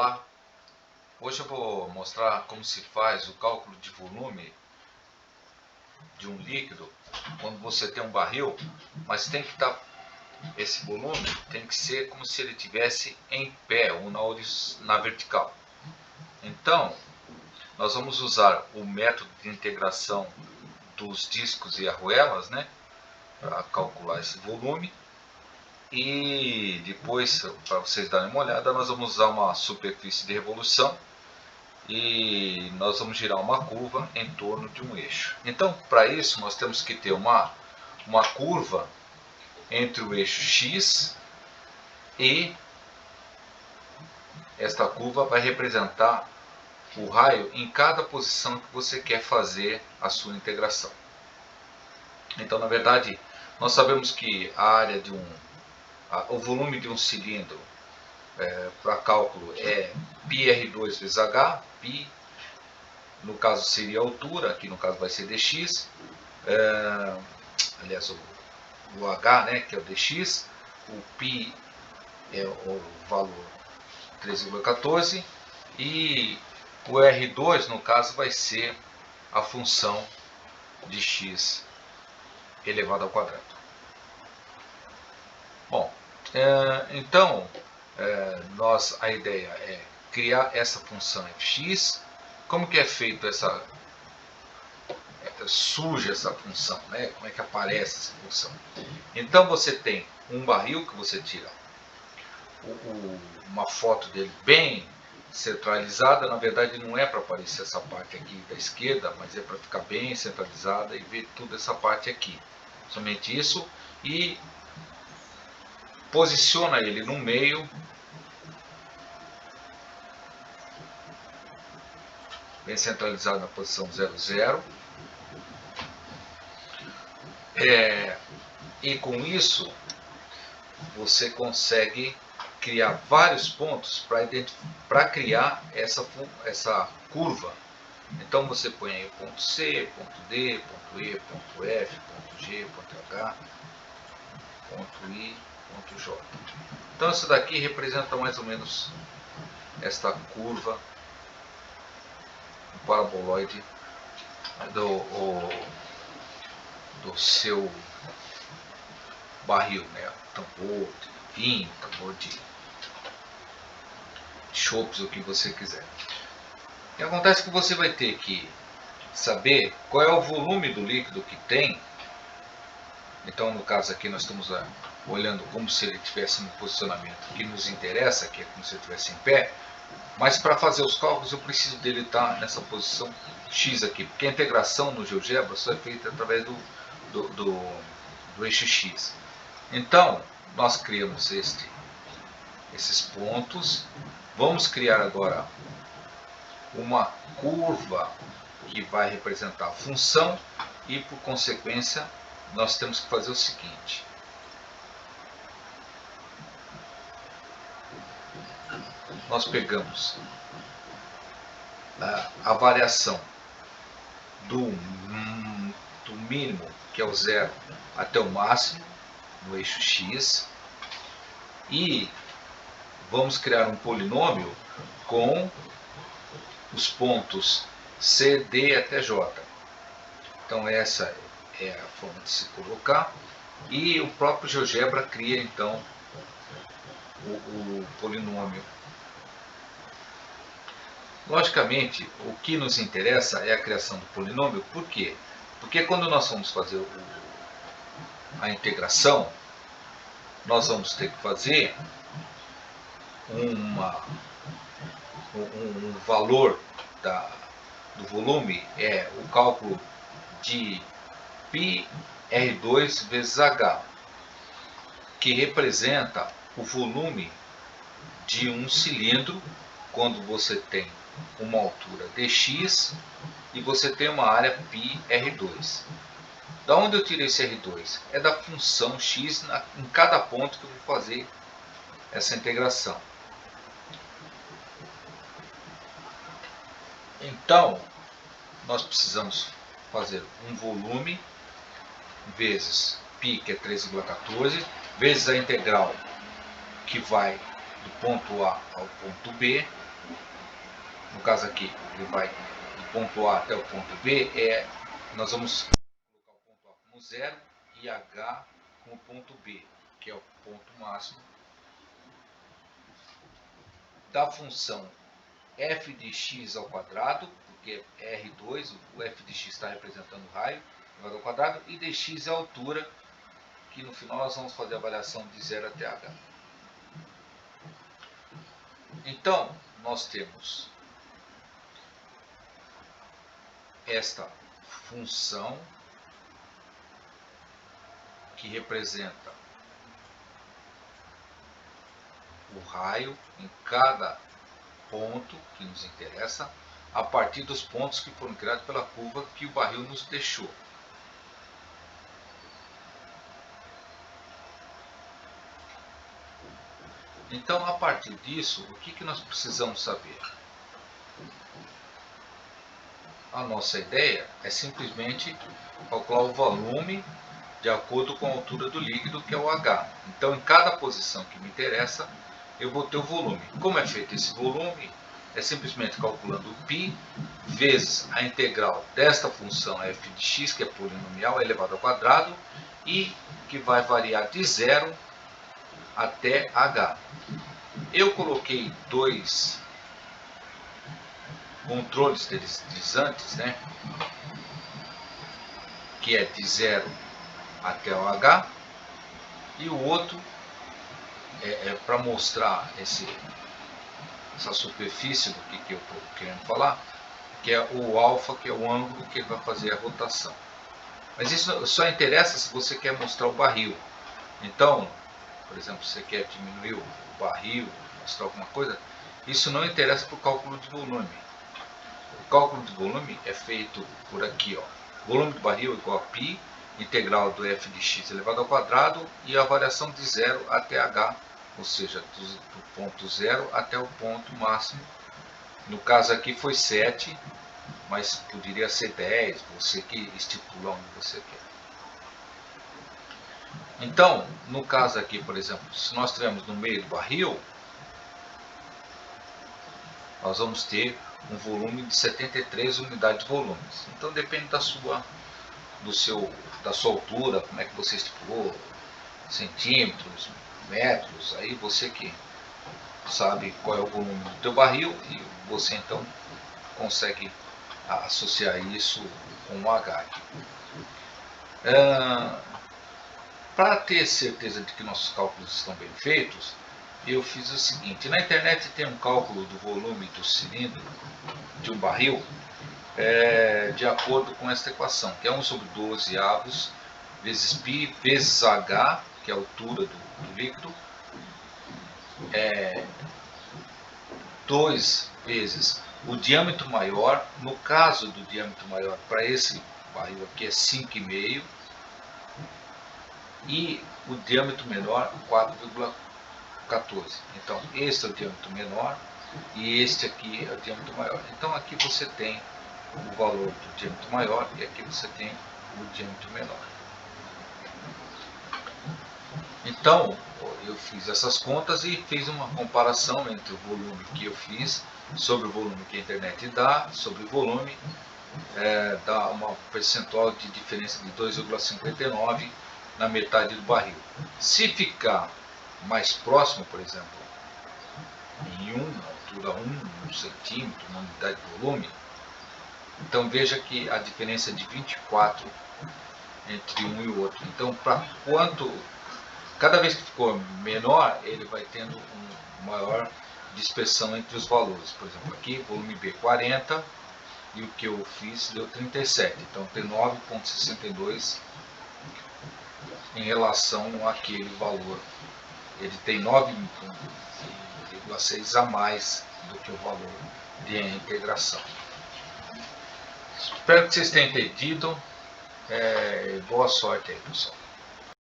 Olá, hoje eu vou mostrar como se faz o cálculo de volume de um líquido quando você tem um barril, mas tem que estar, esse volume tem que ser como se ele estivesse em pé ou na vertical. Então, nós vamos usar o método de integração dos discos e arruelas, para calcular esse volume. E depois, para vocês darem uma olhada, nós vamos usar uma superfície de revolução e nós vamos girar uma curva em torno de um eixo. Então, para isso, nós temos que ter uma curva entre o eixo X e esta curva vai representar o raio em cada posição que você quer fazer a sua integração. Então, na verdade, nós sabemos que a área de o volume de um cilindro para cálculo é πr2 vezes h, π no caso seria a altura, aqui no caso vai ser dx, aliás o h, que é o dx, o π é o valor 3,14 e o r2 no caso vai ser a função de x elevado ao quadrado. Bom, então a ideia é criar essa função fx. Como que é feito surge essa função, como é que aparece essa função? Então você tem um barril que você tira uma foto dele bem centralizada. Na verdade não é para aparecer essa parte aqui da esquerda, mas é para ficar bem centralizada e ver toda essa parte aqui, somente isso, e posiciona ele no meio, bem centralizado na posição 00. E com isso você consegue criar vários pontos para criar essa curva. Então você põe aí o ponto C, ponto D, ponto E, ponto F, ponto G, ponto H, ponto I, ponto J. Então isso daqui representa mais ou menos esta curva, o paraboloide do seu barril, tambor de vinho, tambor de chopes, o que você quiser. E acontece que você vai ter que saber qual é o volume do líquido que tem. Então, no caso aqui, nós estamos olhando como se ele estivesse no posicionamento que nos interessa, que é como se ele estivesse em pé. Mas para fazer os cálculos eu preciso dele estar nessa posição X aqui, porque a integração no GeoGebra só é feita através do eixo X. Então, nós criamos esses pontos. Vamos criar agora uma curva que vai representar a função e, por consequência, nós temos que fazer o seguinte. Nós pegamos a variação do mínimo, que é o 0, até o máximo, no eixo X, e vamos criar um polinômio com os pontos C, D até J. Então essa é a forma de se colocar, e o próprio GeoGebra cria então o polinômio. Logicamente, o que nos interessa é a criação do polinômio. Por quê? Porque quando nós vamos fazer a integração, nós vamos ter que fazer um valor do volume, o cálculo de πr2 vezes h, que representa o volume de um cilindro quando você tem uma altura dx e você tem uma área πr2. Da onde eu tirei esse R2? É da função x em cada ponto que eu vou fazer essa integração. Então, nós precisamos fazer um volume vezes π, que é 3,14, vezes a integral que vai do ponto A ao ponto B, no caso aqui, ele vai do ponto A até o ponto B, nós vamos colocar o ponto A como 0 e H como ponto B, que é o ponto máximo da função f de x ao quadrado, porque é R2, o f de x está representando o raio elevado ao quadrado, e dx é a altura, que no final nós vamos fazer a variação de 0 até h. Então, nós temos esta função que representa o raio em cada ponto que nos interessa, a partir dos pontos que foram criados pela curva que o barril nos deixou. Então, a partir disso, o que nós precisamos saber? A nossa ideia é simplesmente calcular o volume de acordo com a altura do líquido, que é o H. Então, em cada posição que me interessa, eu vou ter o volume. Como é feito esse volume? É simplesmente calculando π vezes a integral desta função f de x, que é polinomial, elevado ao quadrado, e que vai variar de 0 até h. Eu coloquei dois controles deslizantes, né? Que é de 0 até o h, e o outro é para mostrar essa superfície do que eu estou querendo falar, que é o alfa, que é o ângulo que ele vai fazer a rotação. Mas isso só interessa se você quer mostrar o barril. Então, por exemplo, se você quer diminuir o barril, mostrar alguma coisa, isso não interessa para o cálculo de volume. O cálculo de volume é feito por aqui, ó. Volume do barril igual a π, integral do f de x elevado ao quadrado, e a variação de 0 até h, ou seja, do ponto 0 até o ponto máximo. No caso aqui foi 7, mas poderia ser 10, você que estipula onde você quer. Então, no caso aqui, por exemplo, se nós tivermos no meio do barril, nós vamos ter um volume de 73 unidades de volumes. Então depende da sua altura, como é que você estipulou, centímetros, metros, aí você que sabe qual é o volume do teu barril e você então consegue associar isso com um H. Para ter certeza de que nossos cálculos estão bem feitos, eu fiz o seguinte: na internet tem um cálculo do volume do cilindro de um barril de acordo com esta equação, que é 1 sobre 12 avos vezes π vezes h, que é a altura do líquido, 2 vezes o diâmetro maior. No caso do diâmetro maior, para esse barril aqui é 5,5, e o diâmetro menor 4,14. Então este é o diâmetro menor e este aqui é o diâmetro maior. Então aqui você tem o valor do diâmetro maior e aqui você tem o diâmetro menor. Então eu fiz essas contas e fiz uma comparação entre o volume que eu fiz sobre o volume que a internet dá, sobre o volume, dá uma percentual de diferença de 2,59 na metade do barril. Se ficar mais próximo, por exemplo, em altura 1 centímetro, uma unidade de volume, então veja que a diferença é de 24 entre um e o outro. Então, cada vez que ficou menor, ele vai tendo uma maior dispersão entre os valores. Por exemplo, aqui volume B 40 e o que eu fiz deu 37. Então tem 9,62 em relação àquele valor. Ele tem 9,6 a mais do que o valor de integração. Espero que vocês tenham entendido. Boa sorte aí, pessoal.